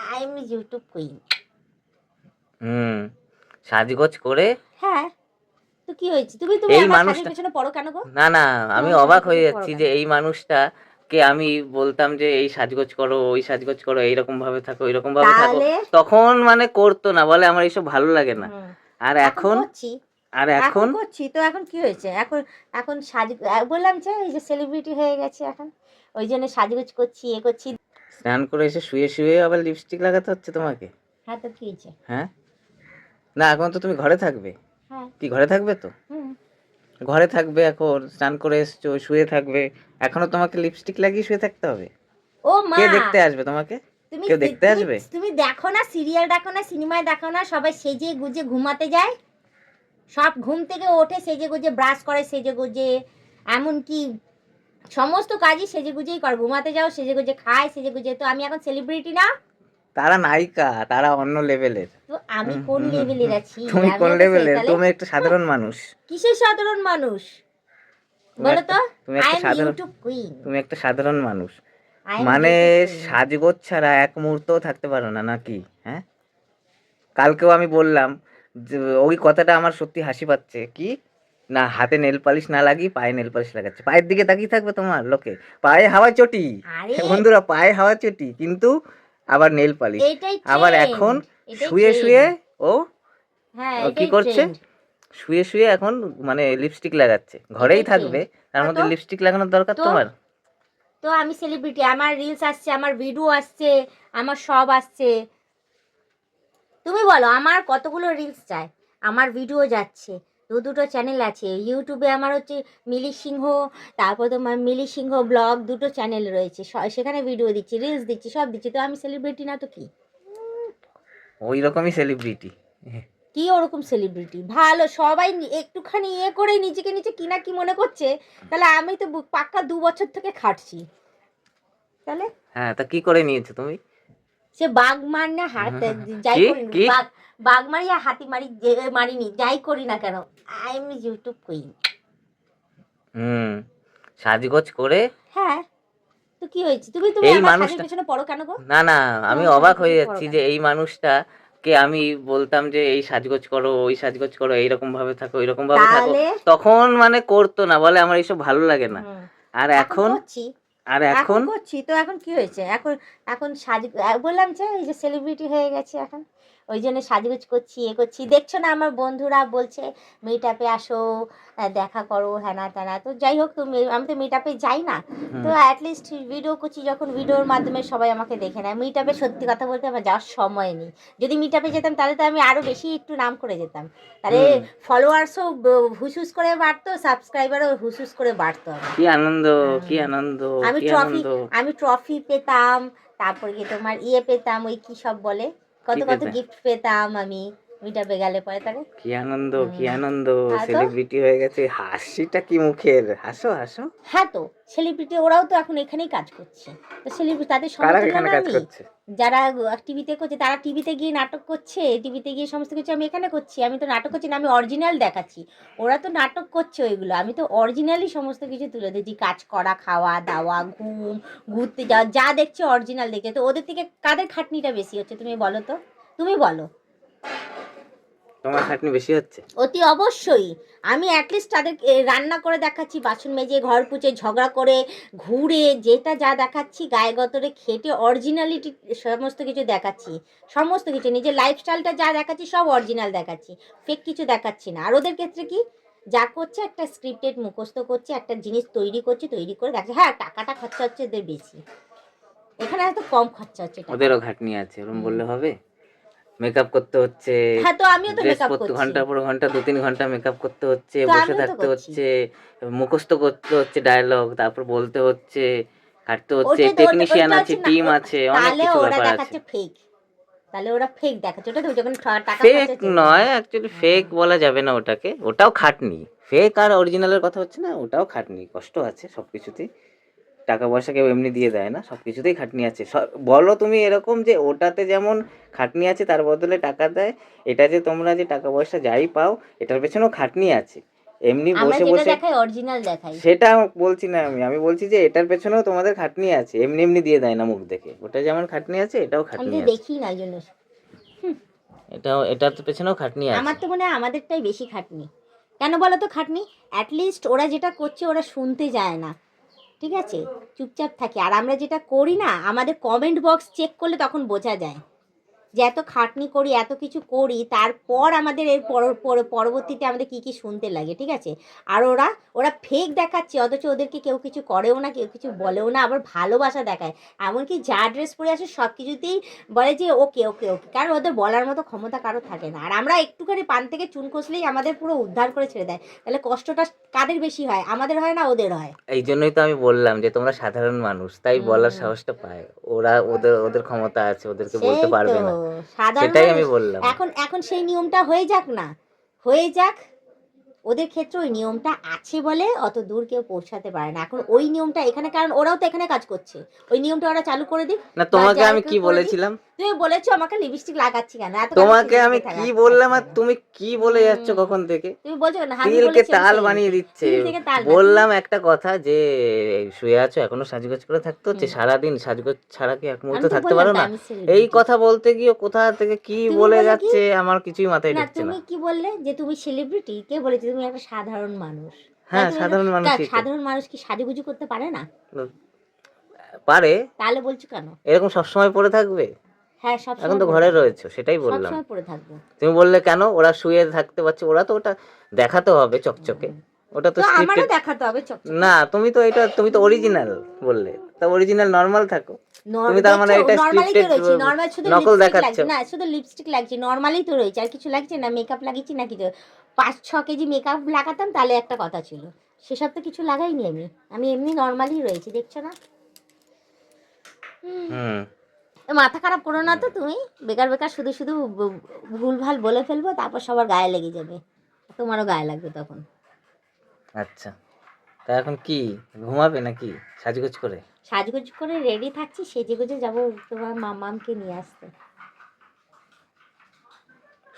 I am YouTube queen. হুম, সাজগোজ করে। হ্যাঁ, তো কি হয়েছে? তুমি তুমি এই আমার সাজের মানুষটা, পেছনে পড়ো কেন গো? না না, তুমি আমি আমার সাজের অবাক হয়ে পেছনে পড়ো যাচ্ছি কেন? যে এই মানুষটাকে আমি বলতাম যে এই সাজগোজ করো, ওই সাজগোজ করো, এইরকম ভাবে থাকো, এইরকম ভাবে থাকো, তাহলে তখন মানে করতো না, বলে আমার এইসব ভালো লাগে না। হুম, আর এখন এখন, করছি। আর এখন এখন করছি তো এখন কি হয়েছে? এখন এখন বললাম যে এই যে সেলিব্রিটি হয়ে গেছে এখন, ওই জন্য সাজগোজ করছি, এ করছি। স্নান করে এসে শুয়ে শুয়ে আবার লিপস্টিক লাগাতে হচ্ছে তোমাকে? হ্যাঁ, তো কি হয়েছে? হ্যাঁ, না এখন তো তুমি ঘরে থাকবে। হ্যাঁ। কি ঘরে থাকবে তো? হুম। ঘরে থাকবে, এখন স্নান করে এসছো, শুয়ে থাকবে, এখনো তোমাকে লিপস্টিক লাগিয়ে শুয়ে থাকতে হবে? ও কে মা, দেখতে আসবে তোমাকে? তুমি কেউ দেখতে তুমি আসবে? তুমি দেখো না, সিরিয়াল দেখো না, সিনেমায় দেখো না, সবাই সেজে গুজে ঘুমাতে যায়। সব ঘুম থেকে ওঠে সেজে গুজে, ব্রাশ করে সেজে গুজে, এমনকি সমস্ত কাজই সেজে গুজেই করে। ঘুমাতে যাও সেজে গুজে, খায় সেজে গুজে। তো আমি এখন সেলিব্রিটি না? তারা নায়িকা, তারা অন্য লেভেলের। তো আমি কোন লেভেলের আছি? তুমি কোন আমিও তো সেই লেভেলের? তাহলে। তুমি একটা সাধারণ মানুষ। কিসের সাধারণ মানুষ তুমি বলো একটা তো? তুমি আই একটা এম সাধারণ ইউটিউব কুইন। তুমি একটা সাধারণ মানুষ। আই এম মানে ইউটিউব কুইন। সাজগোজ ছাড়া এক মুহূর্তও থাকতে পারো না নাকি? হ্যাঁ, কালকেও আমি বললাম যে ওই কথাটা আমার সত্যি হাসি পাচ্ছে। কি না, হাতে নেল পালিশ না লাগিয়ে পায়ে নেল পালিশ লাগাচ্ছে, পায়ের দিকে তাকিয়ে থাকবে তোমার লোকে? পায়ে হাওয়া চটি। আরে বন্ধুরা, পায়ে হাওয়া চটি, কিন্তু আবার নেল পালিশ। এটাই আবার এখন ট্রেন্ড, এটাই শুয়ে ট্রেন্ড। শুয়ে ও হ্যাঁ, কি এটাই করছে? ট্রেন্ড, শুয়ে শুয়ে এখন মানে লিপস্টিক লাগাচ্ছে, ঘরেই এটাই ট্রেন্ড। থাকবে, তার হ্যাঁ, মধ্যে তো লিপস্টিক লাগানোর দরকার তো তোমার? তো আমি সেলিব্রিটি, আমার রিলস আসছে, আমার ভিডিও আসছে, আমার সব আসছে। তুমি বলো আমার কতগুলো রিলস চাই, আমার ভিডিও যাচ্ছে, দুটো চ্যানেল আছে ইউটিউবে আমার, হচ্ছে মিলি সিংহ, তারপর তোমার মিলি সিংহ ব্লগ, দুটো চ্যানেল রয়েছে, সেখানে ভিডিও দিচ্ছি, রিলস দিচ্ছি, সব দিচ্ছি। তো আমি সেলিব্রিটি না তো কি? ওই রকমই সেলিব্রিটি। কি ওরকম সেলিব্রিটি? ভালো, সবাই একটুখানি করেই নিজেকে নিচে কি না কি মনে করছে। তাহলে আমি তো পাক্কা 2 বছর থেকে খাটছি। তাহলে হ্যাঁ, তা কি করে নিয়েছো তুমি? সে বাঘ মার না হাত, যাই কি করি না, কি বাঘ বাঘ মারি আর হাতি মারি, মারিনি, যাই করি না কেন, আই এম ইউটিউব কুইন। হুম, সাজগোজ করে। হ্যাঁ, তো কি হয়েছে? তুমি তুমি এই আমার সাজের মানুষটা, পেছনে পড়ো কেন গো? না না, তুমি আমি আমার সাজের অবাক হয়ে পেছনে পড়ো যাচ্ছি কেন? যে এই মানুষটাকে আমি বলতাম যে এই সাজগোজ করো, ওই সাজগোজ করো, এইরকম ভাবে থাকো, এইরকম ভাবে থাকো, তাহলে তখন মানে করতো না, বলে আমার এইসব ভালো লাগে না। হুম, আর এখন এখন, করছি। আর এখন এখন করছি তো এখন কি হয়েছে? এখন এখন বললাম যে এই যে সেলিব্রিটি হয়ে গেছে এখন, ওই জন্য সাজগোজ করছি, এ করছি। দেখছো না আমার বন্ধুরা বলছে মিট আপে আসো, দেখা করো, হ্যানা ত্যানা। তো যাই হোক, তুমি আমি তো মিট আপে যাই না, তো হুম, অ্যাটলিস্ট ভিডিও করছি যখন, ভিডিওর মাধ্যমে সবাই আমাকে দেখে নেয়। মিট আপে সত্যি কথা বলতে আমার যাওয়ার সময় নেই। যদি মিট আপে যেতাম তাহলে তো আমি আরও বেশি একটু নাম করে যেতাম, তাহলে হুম, ফলোয়ার্সও হুসুস করে বাড়তো, সাবস্ক্রাইবারও হুসুস করে বাড়তো আমার। কি আনন্দ, কি হুম। আনন্দ, আমি কি ট্রফি আনন্দ। আমি ট্রফি পেতাম, তারপরে কি তোমার পেতাম, ওই কি সব বলে, কি কত কত পেতে? গিফট পেতাম আমি মিটাপে গেলে পরে তাহলে। কি আনন্দ, কি হুম। আনন্দ। হ্যাঁ, তো সেলিব্রিটি হয়ে গেছে, হাসিটা কি মুখের, হাসো হাসো। হ্যাঁ, তো সেলিব্রিটি ওরাও তো এখন এখানেই কাজ করছে। তো সেলিব্রিটি তাদের কারা সমতুল্য এখানে না কাজ আমি? করছে? যারা টিভিতে করছে তারা টিভিতে গিয়ে নাটক করছে, টিভিতে গিয়ে সমস্ত কিছু আমি এখানে করছি। আমি তো নাটক করছি না, আমি অরিজিনাল দেখাচ্ছি। ওরা তো নাটক করছে ওইগুলো, আমি তো অরিজিনালি সমস্ত কিছু তুলে দিচ্ছি, কাজ করা, খাওয়া দাওয়া, ঘুম, ঘুরতে যাওয়া, যা দেখছে অরিজিনাল দেখছে। তো ওদের থেকে কাদের খাটনিটা বেশি হচ্ছে তুমি বলো তো? তুমি বলো। তোমার খাটনি বেশি হচ্ছে? অতি অবশ্যই। আমি অ্যাটলিস্ট তাদের রান্না করে দেখাচ্ছি, বাসন মেজে, ঘর পুছে, ঝগড়া করে, ঘুরে, যেটা যা দেখাচ্ছি গায়ে গতরে খেটে অরিজিনালিটি সমস্ত কিছু দেখাচ্ছি। সমস্ত কিছু নিজের লাইফস্টাইলটা যা দেখাচ্ছি সব অরিজিনাল দেখাচ্ছি, ফেক কিছু দেখাচ্ছি না। আর ওদের ক্ষেত্রে কি, যা করছে একটা স্ক্রিপ্টেড মুখস্থ করছে, একটা জিনিস তৈরি করছে, তৈরি করে দেখছে। হ্যাঁ, টাকাটা খরচা হচ্ছে এদের বেশি, এখানে হয়তো কম খরচা হচ্ছে টাকা। ওদেরও খাটনি আছে, ওরকম হুম। বললে হবে? মেকআপ করতে হচ্ছে, হ্যাঁ, তো আমিও তো ড্রেস মেকআপ পরতে করছি, ঘন্টার পর ঘন্টা, 2-3 ঘন্টা মেকআপ করতে হচ্ছে, তো বসে আমিও তো থাকতে করছি। হচ্ছে, মুখস্থ করতে হচ্ছে ডায়লগ, তারপর বলতে হচ্ছে, খাটতে হচ্ছে, ওটা তো টেকনিশিয়ান ওইটা আছে, হচ্ছে না, টিম আছে, অনেক তাহলে কিছু ওরা ব্যাপার আছে। দেখাচ্ছে ফেক, তাহলে ওরা ফেক দেখাচ্ছে। ওটা তো যখন টাকা ফেক খরচা হচ্ছে। নয়, অ্যাকচুয়ালি ফেক বলা যাবে না ওটাকে, ওটাও খাটনি। ফেক আর অরিজিনালের কথা হচ্ছে না, ওটাও খাটনি, কষ্ট আছে সব কিছুতেই। টাকা পয়সা কেউ এমনি দিয়ে দেয় না, সব কিছুতেই খাটনি আছে। বলো তুমি এরকম যে ওটাতে যেমন খাটনি আছে তার বদলে টাকা দেয়, এটা যে তোমরা যে টাকা পয়সা যাই পাও এটার পেছনেও খাটনি আছে। এমনি আমরা বসে যেটা বসে দেখাই অরিজিনাল দেখাই। সেটা বলছি না, আমি বলছি যে এটার পেছনেও তোমাদের খাটনি আছে, এমনি এমনি দিয়ে দেয় না মুখ দেখে, ওটা যেমন খাটনি আছে এটাও আমি খাটনি তো আছে, দেখি না এই জন্য। এটার পেছনেও খাটনি আমার আছে। তো মনে হয় আমাদেরটাই বেশি খাটনি। কেন বলো তো খাটনি? অ্যাটলিস্ট ওরা যেটা করছে ওরা শুনতে যায় না, ঠিক আছে, চুপচাপ থাকে। আর আমরা যেটা করি না, আমাদের কমেন্ট বক্স চেক করলে তখন বোঝা যায় যে এত খাটনি করি, এত কিছু করি, তারপর আমাদের এর পরবর্তীতে আমাদের কি কি শুনতে লাগে, ঠিক আছে। আর ওরা ওরা ফেক দেখাচ্ছে, অথচ ওদেরকে কেউ কিছু করেও না, কেউ কিছু বলেও না, আবার ভালোবাসা দেখায়। এমনকি যা ড্রেস পরে আসে সব কিছুতেই বলে যে ওকে ওকে ওকে, কারণ ওদের বলার মতো ক্ষমতা কারো থাকে না। আর আমরা একটুখানি পান থেকে চুন কষলেই আমাদের পুরো উদ্ধার করে ছেড়ে দেয়। তাহলে কষ্টটা কাদের বেশি হয়? আমাদের হয় না ওদের হয়? এই জন্যই তো আমি বললাম যে তোমরা সাধারণ মানুষ, তাই বলার হুম, সাহসটা পায়। ওরা ওদের ওদের ক্ষমতা আছে, ওদেরকে বলতে সেই তো পারবে না, সাধারণ সেটাই আমি মানুষ। বললাম। এখন এখন সেই নিয়মটা হয়ে যাক না, হয়ে যাক। ওদের ক্ষেত্রে ওই নিয়মটা আছে বলে অত দূর কেউ পৌঁছাতে পারে না এখন ওই নিয়মটা এখানে, কারণ ওরাও তো এখানে কাজ করছে। ওই নিয়মটা ওরা চালু করে দিক, না, বা তোমাকে যাই আমি কেউ কি করে দিক। বলেছিলাম? তুমি বলেছো আমাকে লিপস্টিক লাগাচ্ছি কেন, এত কেন তোমাকে সেজে আমি গুজে কি থাকছি বললাম আর কেন? তুমি কি বলে যাচ্ছ হুম, কখন থেকে? তুমি বলছো কেন আমি তিলকে বলেছি আমি তাল বানিয়ে সেলিব্রিটি? দিচ্ছে। তিল থেকে তাল না, তুমি বললাম একটা কথা যে শুয়ে আছো এখনো সাজগোজ করে থাকতে হচ্ছে, হুম, সারাদিন সাজগোজ ছাড়া কি এক মুহূর্ত আমি তো থাকতে বললাম পারো তো না? আমি এই সেলিব্রিটি। কথা বলতে গিয়ে কোথা থেকে কি তুমি বলে বললে কি? যাচ্ছে আমার কিছুই মাথায় না ঢুকছে না। তুমি কি বললে যে তুমি সেলিব্রিটি? কে বলেছে তুমি একটা সাধারণ মানুষ? তাহলে হ্যাঁ, তুমি সাধারণ মানুষই তো। সাধারণ মানুষ কি সাজুগুজু করতে পারে না? উম, পারে। তাহলে বলছো কেন? এরকম সবসময় পড়ে থাকবে? হ্যাঁ, এখন সবসময় তো পড়ে ঘরে থাকবো। রয়েছো, সেটাই বললাম। সবসময় পড়ে থাকবো। তুমি বললে কেন ওরা শুয়ে থাকতে পারছে, ওরা তো ওটা দেখাতে হবে চকচকে, হুম। ওটা তো তো আমারও স্ক্রিপ্টেড। দেখাতে হবে চকচকে। না, তুমি তো অরিজিনাল বললে, তা অরিজিনাল নর্মাল থাকো। তুমি তার মানে দেখছো এটা নর্মালি তো স্ক্রিপ্টেড রয়েছি, নর্মাল শুধু নকল লিপস্টিক দেখাচ্ছ। লাগছে না, শুধু লিপস্টিক লাগছে, নর্মালি তো রয়েছে, আর কিছু লাগছে না, মেকআপ লাগিয়েছি না কিছু। 5-6 কেজি মেকআপ লাগাতাম তাহলে একটা কথা ছিল, সেসব তো কিছু লাগাইনি আমি। আমি এমনি নর্মালি রয়েছি, দেখছো না? হুম। তো মাথা খারাপ করো না তো তুমি, বেকার বেকার শুধু শুধু ভুলভাল বলে ফেলবো, তারপর সবার গায়ে লেগে যাবে, তোমারও গায়ে লাগবে তখন। আচ্ছা, তা এখন কি ঘুমাবে নাকি সাজগোজ করে? সাজগোজ করে রেডি থাকছি, সেজে গুজে যাবো তোমার মামামকে নিয়ে আসতে।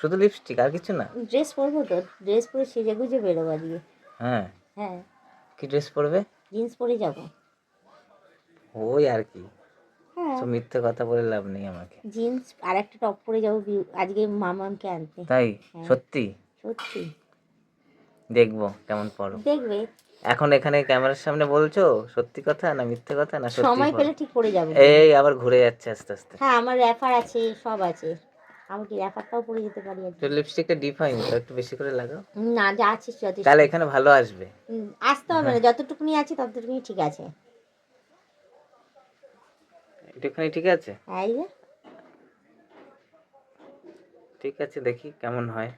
শুধু লিপস্টিক আর কিছু না? ড্রেস পরবো তো, ড্রেস পরে সেজে গুজে বেরোবো আজকে। হ্যাঁ, হ্যাঁ, কি ড্রেস পরবে? জিন্স পরে যাবো। ওই আর কি, হ্যাঁ, সব মিথ্যে কথা বলে লাভ নেই আমাকে। জিন্স আর একটা টপ পরে যাবো আজকে মামামকে আনতে। তাই? হ্যাঁ, সত্যি? সত্যি। দেখবো কেমন পরো। দেখবে, এখন এখানে ক্যামেরার সামনে বলছো সত্যি কথা না মিথ্যে কথা, না সত্যি সময় পরো? পেলে ঠিক পরে যাবো গিয়ে। এই আবার ঘুরে যাচ্ছে আস্তে আস্তে। হ্যাঁ, আমার র্যাপার আছে, সব আছে, আমি কি র্যাপারটাও পরে যেতে পারি আর তো কি। লিপস্টিকটা ডিপ হয়নি তো, একটু বেশি করে লাগাও, না, যা আছে যথেষ্ট। তাহলে এখানে ভালো আসবে। আসতে হবে হ্যাঁ, না, যতটুকুনি আছে ততটুকুনি ঠিক আছে। একটুখানি ঠিক আছে। এই যে, ঠিক আছে, দেখি কেমন হয়।